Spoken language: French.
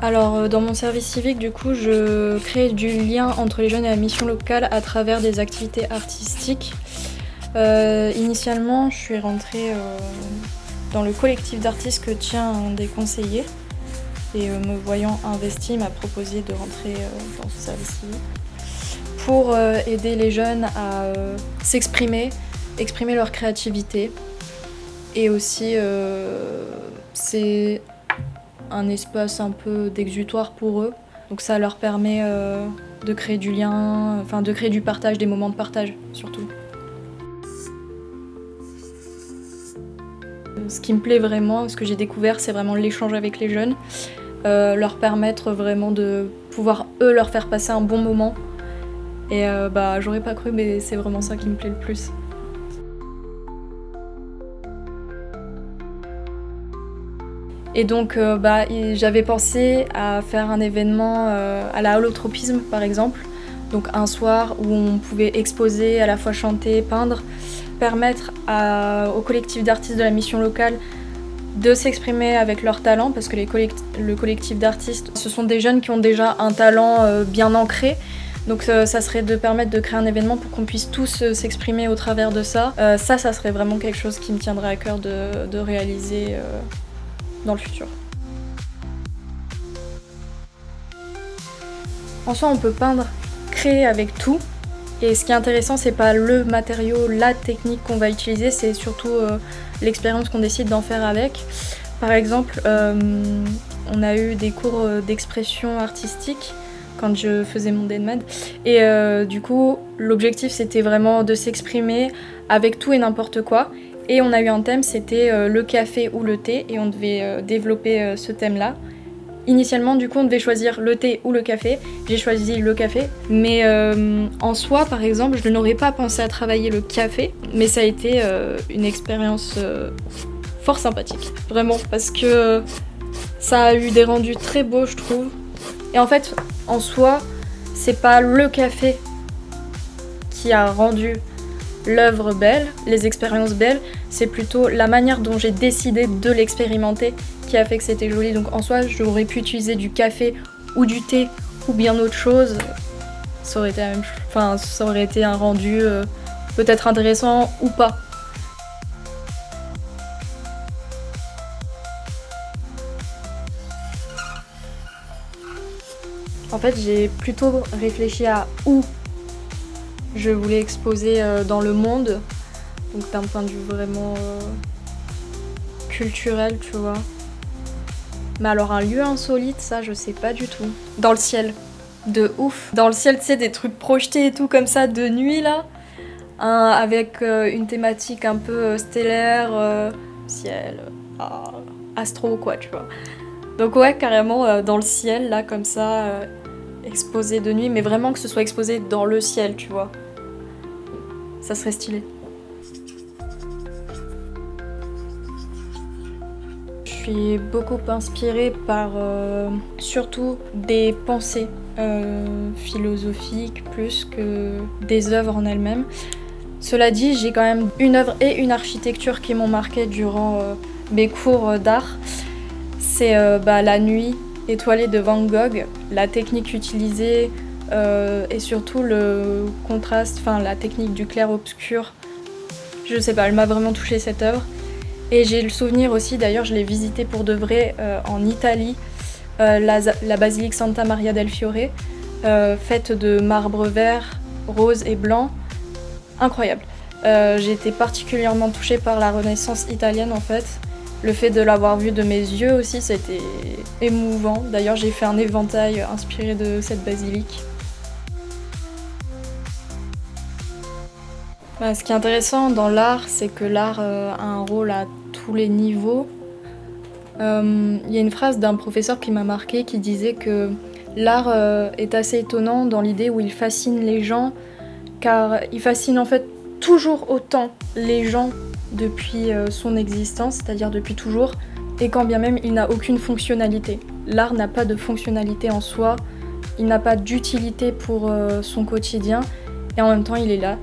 Alors, dans mon service civique, du coup, je crée du lien entre les jeunes et la mission locale à travers des activités artistiques. Initialement, je suis rentrée dans le collectif d'artistes que tient un des conseillers. Et me voyant investie, il m'a proposé de rentrer dans ce service civique pour aider les jeunes à s'exprimer, exprimer leur créativité. Et aussi, c'est un espace un peu d'exutoire pour eux. Donc ça leur permet de créer du lien, enfin de créer du partage, des moments de partage surtout. Ce qui me plaît vraiment, ce que j'ai découvert, c'est vraiment l'échange avec les jeunes. Leur permettre vraiment de pouvoir eux leur faire passer un bon moment. Et j'aurais pas cru, mais c'est vraiment ça qui me plaît le plus. Et donc j'avais pensé à faire un événement à la holotropisme par exemple, donc un soir où on pouvait exposer, à la fois chanter, peindre, permettre au collectif d'artistes de la mission locale de s'exprimer avec leur talent, parce que le collectif d'artistes, ce sont des jeunes qui ont déjà un talent bien ancré. Donc ça serait de permettre de créer un événement pour qu'on puisse tous s'exprimer au travers de ça. Ça serait vraiment quelque chose qui me tiendrait à cœur de réaliser dans le futur. En soi, on peut peindre, créer avec tout. Et ce qui est intéressant, c'est pas le matériau, la technique qu'on va utiliser, c'est surtout l'expérience qu'on décide d'en faire avec. Par exemple, on a eu des cours d'expression artistique quand je faisais mon DNMAD. Et du coup, l'objectif, c'était vraiment de s'exprimer avec tout et n'importe quoi. Et on a eu un thème, c'était le café ou le thé, et on devait développer ce thème-là. Initialement, du coup, on devait choisir le thé ou le café. J'ai choisi le café. Mais en soi, par exemple, je n'aurais pas pensé à travailler le café. Mais ça a été une expérience fort sympathique. Vraiment, parce que ça a eu des rendus très beaux, je trouve. Et en fait, en soi, c'est pas le café qui a rendu l'œuvre belle, les expériences belles, c'est plutôt la manière dont j'ai décidé de l'expérimenter qui a fait que c'était joli. Donc en soi, j'aurais pu utiliser du café ou du thé ou bien autre chose. Ça aurait été la même chose. Enfin, ça aurait été un rendu peut-être intéressant ou pas. En fait, j'ai plutôt réfléchi à où je voulais exposer dans le monde, donc d'un point de vue vraiment culturel, tu vois. Mais alors un lieu insolite, ça je sais pas du tout. Dans le ciel, de ouf. Dans le ciel, tu sais, des trucs projetés et tout comme ça de nuit là, avec une thématique un peu stellaire, ciel, astro quoi, tu vois. Donc ouais, carrément dans le ciel là comme ça, exposé de nuit, mais vraiment que ce soit exposé dans le ciel, tu vois. Ça serait stylé. Je suis beaucoup inspirée par surtout des pensées philosophiques plus que des œuvres en elles-mêmes. Cela dit, j'ai quand même une œuvre et une architecture qui m'ont marquée durant mes cours d'art. C'est La nuit étoilée de Van Gogh, la technique utilisée et surtout le contraste, enfin la technique du clair-obscur. Je sais pas, elle m'a vraiment touchée cette œuvre. Et j'ai le souvenir aussi, d'ailleurs je l'ai visitée pour de vrai en Italie, la basilique Santa Maria del Fiore, faite de marbre vert, rose et blanc. Incroyable. J'ai été particulièrement touchée par la Renaissance italienne en fait. Le fait de l'avoir vue de mes yeux aussi, c'était émouvant. D'ailleurs j'ai fait un éventail inspiré de cette basilique. Ce qui est intéressant dans l'art, c'est que l'art a un rôle à tous les niveaux. Il y a une phrase d'un professeur qui m'a marquée qui disait que l'art est assez étonnant dans l'idée où il fascine les gens, car il fascine en fait toujours autant les gens depuis son existence, c'est-à-dire depuis toujours, et quand bien même il n'a aucune fonctionnalité. L'art n'a pas de fonctionnalité en soi, il n'a pas d'utilité pour son quotidien, et en même temps il est là.